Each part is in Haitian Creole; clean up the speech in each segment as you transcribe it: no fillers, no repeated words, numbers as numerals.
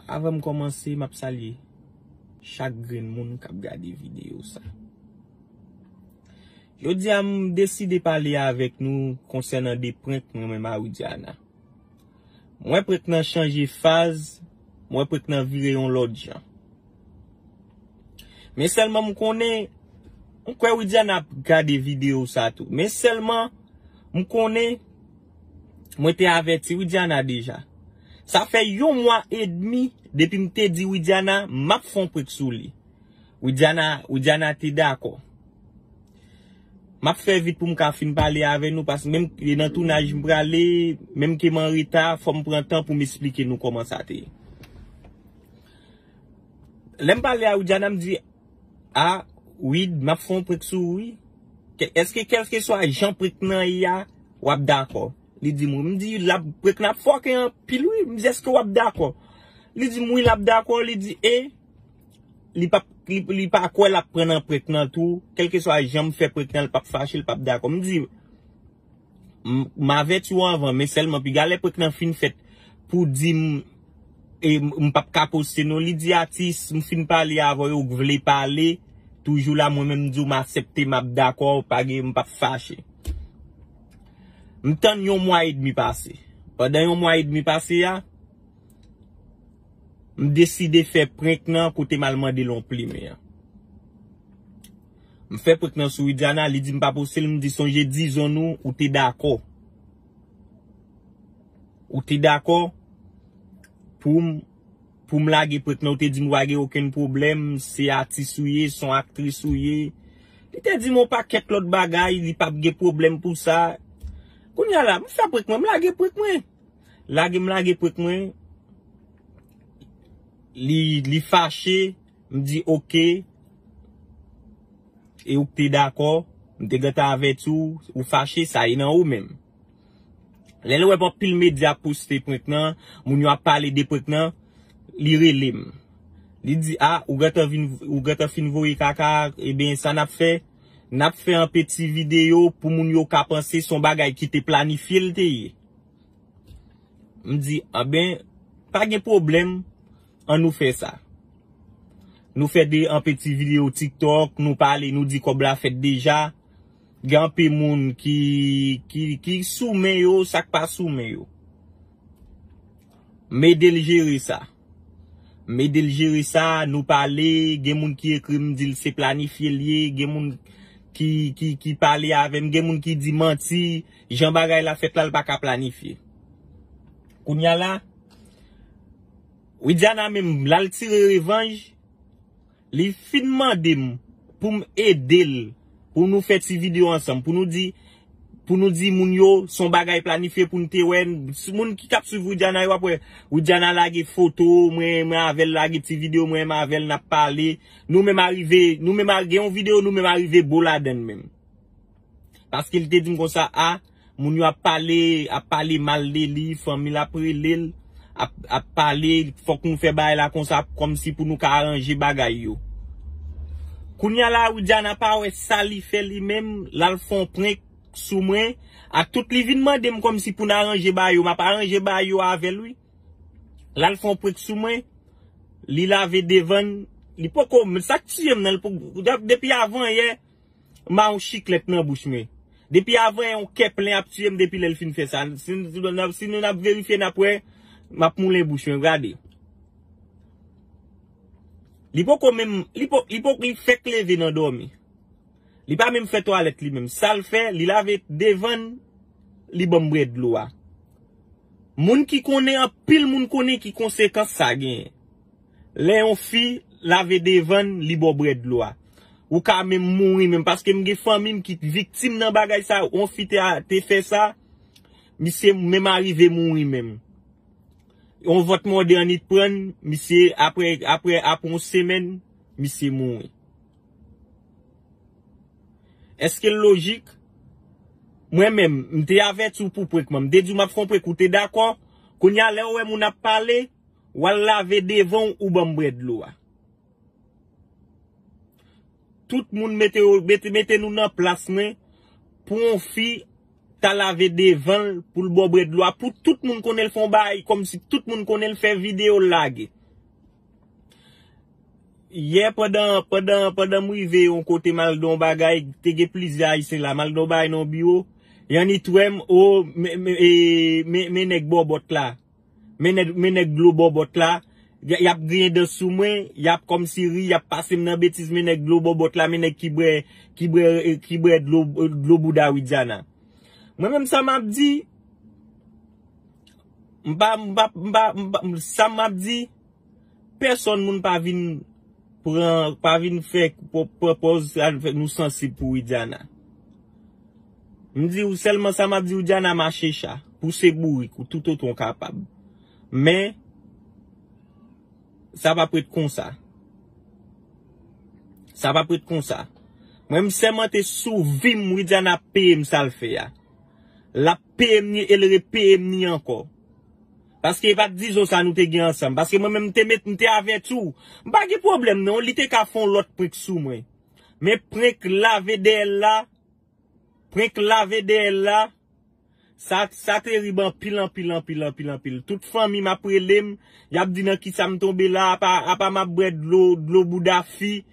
Avant de commencer, m'a salué chaque grain moun qui a regardé vidéo ça. Je dis à décider de parler avec nous concernant des points que moi-même à Oudiana. Moi prétends changer phase, moi prétends virer on l'autre gens. Mais seulement me connais on quoi Oudiana regarder vidéo ça tout. Mais seulement me connais moi t'ai averti Oudiana déjà. Ça fait 1 mois et demi depuis que m'te dit Oudiana m'a font prek sou li. Oudiana t'es d'accord. M'a fait vite pour m'ka fin parler avec nous parce que même dans tournage m'bralé même que m'en retard faut me prendre temps pour m'expliquer nous comment ça t'est. L'aime parler à Oudiana me dit ah oui m'a font prek sou oui. Est-ce que quel que soit Jean prek nan ya ou d'accord. Il dit moi me dit la prek n'a fuck un pile oui me dit est-ce que ou d'accord. Il dit moi la d'accord il dit li pas quoi la prendre en prek nan tout quel que soit Jean fait prek nan le pas fâché le pas d'accord me dit m'avait tu avant mais seulement puis galè prek nan fin fait pour dire et m'pas ka poster non li dit artiste m'fin parler avant yo vle parler toujours là moi même dit m'accepter m'a d'accord pas m'pas fâché. M'tan 1 mois et demi passé. Pendant 1 mois et demi passé ya, m'décide faire prank nan côté mal mandé l'on plime. M'fait prank nan sou Oudiana, li dit m'pas poster, m'di songe disons nous ou t'es d'accord. Ou t'es d'accord pour m'laguer prank nan ou t'es dit m'wage aucun problème, c'est artiste ouye, son actrice ouye. Il te dit mon paquet l'autre bagay, il pas de problème pour ça. Kounya la, m'fait prank moi, m'lage prank moi. M'lage prank moi. Li fâché, m'di OK. Et ou t'es d'accord, m'te gata avec tout, ou fâché, ça y nan ou même. Lè wè pas pile média poster prank nan, moun yo a parlé de prank nan, li relem. Li dit ah, ou gata fin voye kaka, et bien ça n'a fait un petit vidéo pour moun yo ka penser son bagay qui te planifié le te. M'di ah ben pas de problème, on nous fait ça. Nous fait un petit vidéo TikTok, nous parler, nous dit comme la fait déjà. Gan pe moun qui soumet yo, ça pas soumet yo. M'aider gérer ça. M'aider gérer ça, nous parler, gen moun qui écrit me dit c'est planifié lié, gen moun qui parler avec, gen moun qui dit menti, Jean bagay la fait là pas ka planifier. Kounya la Oudiana même la tirer revanche, li fin mandem pour m'aider pour nous faire cette vidéo ensemble pour nous dire moun yo son bagay planifié pour nous te wen moun qui cap suivre Oudiana yo après Oudiana lage photo moi avec lage petite vidéo moi avec n'a parler nous même arrivé une vidéo nous même arrivé boladen même parce qu'il te dit comme ça ah moun yo a parlé mal de li famille après l'île a parler faut qu'on fait bail là comme ça comme si pour nous arranger bagay yo. Kounya la Oudiana pa wè ça li fait li même là le font prank sou moi à tout li vin mandem comme si pour arranger ba yo m'a pas arranger ba yo avec lui là le font prank sou moi li lave devant li pas comme ça tiem nan depuis avant hier m'a un chiclette dans bouche moi depuis avant on kep plein a tiem depuis le fin fait ça si nous n'a vérifier après m'a moulin bouche regardez. Li fait lever dans dormi. Li pas même fait toilette li même. Ça le fait, li lave devant li bon bread l'eau. Moun qui connaît en pile moun connaît qui conséquence ça gen. Léon fi lave devant li bon bread l'eau. Ou ka même mourir même parce que m'ge famille qui victime dans bagay ça, on fi te fait ça, monsieur même arrivé mourir même. On vote modernité prendre, monsieur après une semaine, monsieur mourir. Est-ce que logique? Moi-même, m'te averti pour prek moi, m'te dit m'a font prek ou t'es d'accord? Qu'on y a là où moun a parlé, ou a laver devant ou bon bread l'eau. Tout moun mette nous dans place pour on fi ta lavé devant pour le bon bread l'eau pour tout le monde connaît le fond bail comme si tout le monde connaît le faire vidéo lag. hier pendant m'rive on côté mal don bagay, te ge plusieurs haïtien là, mal don bagay non bureau. Y'en ni touem oh me nèg bobot là. Me nèg glo bobot là. Y a gagné de sous moi, y a comme si y a passé nan bêtise me nèg glo bobot là, me nèg qui bre de l'eau bouda Ouidjana. Moi même ça m'a dit ça m'a dit personne moun pas vinn faire propose nous sensible pour Ouidjana. Me dit ou seulement ça m'a dit Ouidjana marcher ça pour se bourrique ou tout autre capable. Mais ça va pas être comme ça. Ça va pas être comme ça. Moi, seulement te souvi Ouidjana PM ça le fait ya. La PM ni elle PM ni encore. Parce que pas dire ça nous te gen ensemble parce que moi même te avec tout. Pas de problème non, li te ka font l'autre prik sou moi. Mais prik la VDL là, ça terrible pile. Toute famille m'a prélem, y a dit nan ki ça me tomber là, à pas ma bread de l'eau boudafi.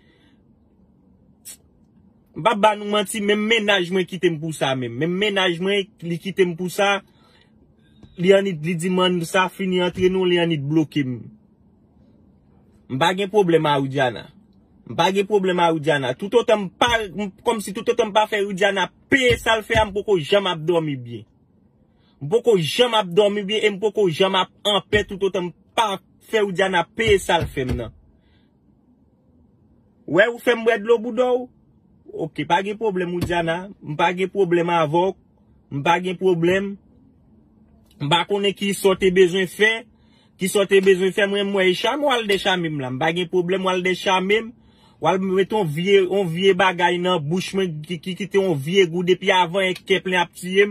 Baba nous menti, même ménage moi quitte pour ça même. Même ménage moi li quitte pour ça. Li an li di man ça fini entre nous, li an bloqué. M'pa gen problème à Ouidjana. Tout autant pas comme si tout autant pas faire Ouidjana payer ça le fait m'poko jamais dormi bien. M'poko jamais dormi bien et m'poko jamais en paix tout autant pas faire Ouidjana payer ça le fait maintenant. Ouais, ou fait m'bred l'eau boudou. OK, pas de problème Ouidjana, m'pa gen problème avec, m'pa gen problème. M'pa connait qui sorte besoin faire, moi et cham ou al de chamim là, m'pa gen problème ou al de chamim. Ou al mettre on vieux bagay nan bouche qui quitte on vieux goût depuis avant et qui plein petit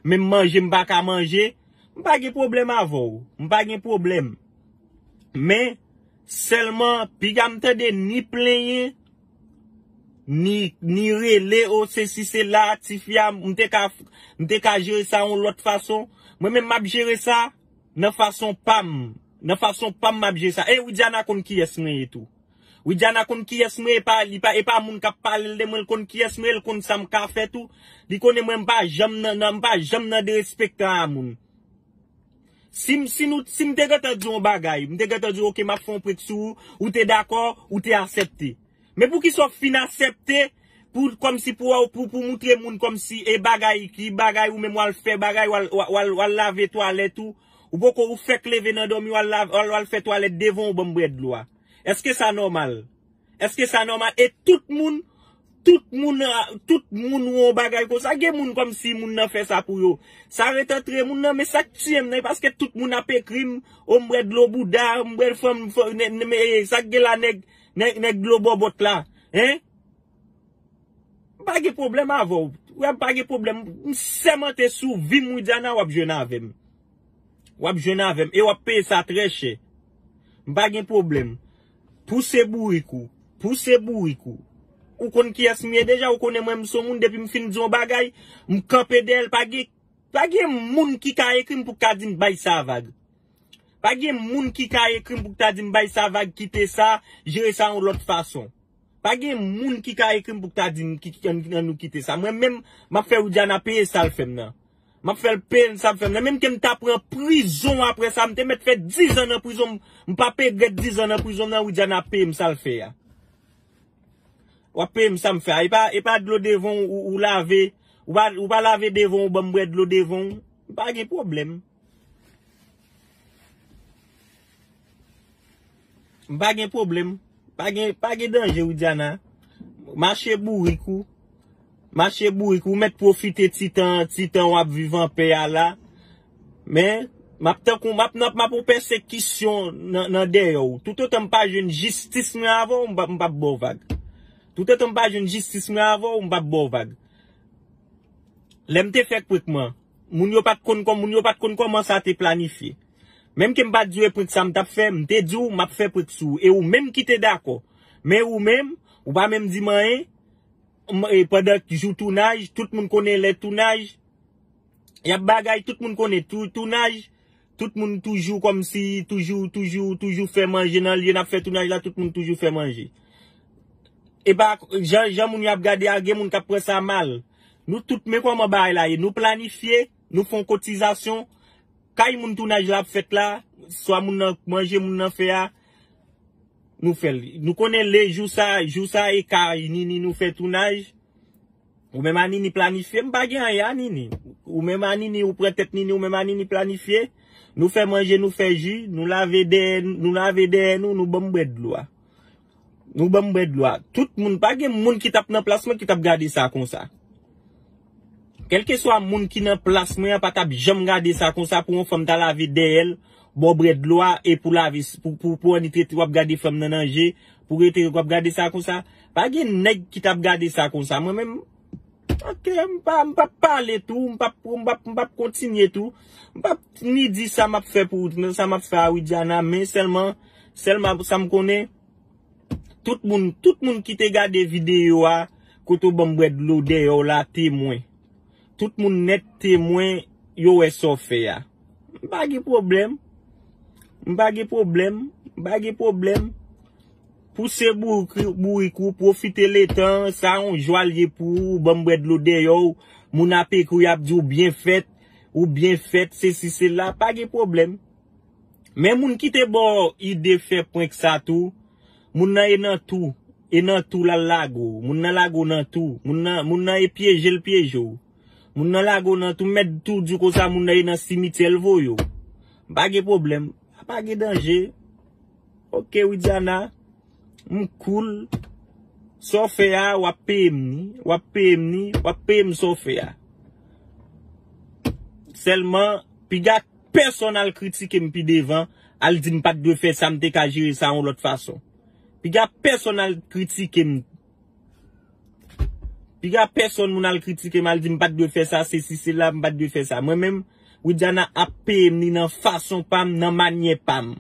même manger m'pa ka manger m'pa gen problème avant m'pa gen problème mais seulement pi gam tande ni plaigner ni relé au c'est là tifia m'te ka gérer ça en l'autre façon moi même m'a gérer ça de façon pam m'a gérer ça et Ouidjana kon qui est et tout. Ouidjana kon ki es mwe pas moun k'ap parle de moi kon ki es mwe kon ça m'ka fait tout li connaît moi pas jam nan de respecter à moun si m'te gata di on bagay m'te gata di OK m'a font prek sou ou t'es d'accord ou t'es accepté mais pour qui soit fin accepté pour comme si pour montrer moun comme si et bagay ou même ou fait bagay ou laver toilette tout ou beaucoup ou fait lever nan dormi ou fait toilette devant ou bon bread loi. Est-ce que ça normal? Et tout moun ou bagay ko ça gen moun comme si moun nan fait ça pour yo. Ça arrête très moun nan mais ça tiem parce que tout moun a pe crime, ombre de l'eau bouda, ombre femme ça gen la nèg l'eau bobot là, hein? Pas de problème avant. Ouais, pas de problème. Seulement te sou vi Ouidjana ou jeune avec. Et ou payer ça très cher. Pas de problème. Pousse bourrikou. Ou kon ki asmiye déjà ou connaît moi son moun depuis m'fin di on bagay, m'camper d'elle pas gen moun ki ka écrit pour ka din bay sa vague. Pas gen moun ki ka écrit pour ta din bay sa vague quitter ça, gérer ça en l'autre façon. Pas gen moun ki ka écrit pour ta din nous quitter ça. Moi même m'a fait Ouidjana payer ça le fait nan. M'a fait le peine ça fait même que m'ta prend prison après ça m'te mettre fait 10 ans en prison m'pa payer 10 ans en prison nan Ouidjana payer ça le fait ya. Ou payer ça me fait et pas de l'eau devant ou laver ou pas laver devant ou bon de l'eau devant pas de problème. Pas de problème. Pas de danger Ouidjana. Marcher bourrikou, mettre profiter titan ou vivant paix là. Mais m'a pour persécution nan derrière. Tout autant pas une justice mais avant m'pa bon vague. Tout autant pas une justice mais avant m'pa bon vague. L'emte fait pour moi. Moun yo pas kon comment ça te planifié. Même que m'pa dire pour ça m't'a fait, m'te dit ou m'a fait pour sou et ou même qui t'es d'accord. Mais ou même ou pas même di man et pendant que joue tournage, tout le monde connaît les tournages. Y a bagay tout le monde connaît tournage. tout le monde toujours comme si, toujours fait manger dans le lieu, n'a fait tournage là, tout le monde toujours fait manger. Et bah, Jean moun y a regardé à moun qui prend ça mal. Nous tout mais comment bail là, nous planifier, nous font cotisation. Quand moun tournage là fait là, soit moun manger moun nan fait a, nous fait. Nous connaît les jours ça et kay ni nous fait tournage. Ou même ani planifier, m'pa gen ya ni. Ou même ani ou prend tête ni ou même ani planifier. Nous fait manger, nous fait jus, nous laver nous bon bread l'eau. Nous bon bread l'eau. Tout moun pas gen moun qui tape dans place qui tape garder ça comme ça. Quel que soit moun qui dans place moi pas tape jamais garder ça comme ça pour une femme dans la vie d'elle, bon bread l'eau et pour la vie pour on était ou garder femme dans danger, pour être ou garder ça comme ça. Pas gen nèg qui tape garder ça comme ça. Moi même OK, m'pa parler tout, m'pa continuer tout. M'pa ni dit ça m'a fait pour ça m'a fait à Widiana, mais seulement ça me connaît tout monde qui te regarde vidéo a koto bon bread l'eau de là témoin. Tout monde net témoin yo est so fait ya. M'pa gen problème. Pousser bourrikou, profiter le temps, ça on joie pour bon bread l'eau de yo, moun apé kou y a dit ou bien fait, c'est là, pas de problème. Mais moun qui te bon idée fait point que ça tout, moun nan tout la lago, moun nan lago nan tout, moun nan e piège le piège. Moun nan lago nan tout mettre tout du comme ça moun nan cimetière vo yo. Pas de problème, pas de danger. OK, Widiana. Cool. Sofia wa pem Sofia. Seulement, pi ga personnel critique m'pi devant, al di m'pas de faire ça m'te ka gérer ça en l'autre façon. Pi ga personnel critique al critique mal di m'pas de faire ça, c'est là m'pas de faire ça. Moi même, Widiana a pem ni nan façon pam, nan manière pam.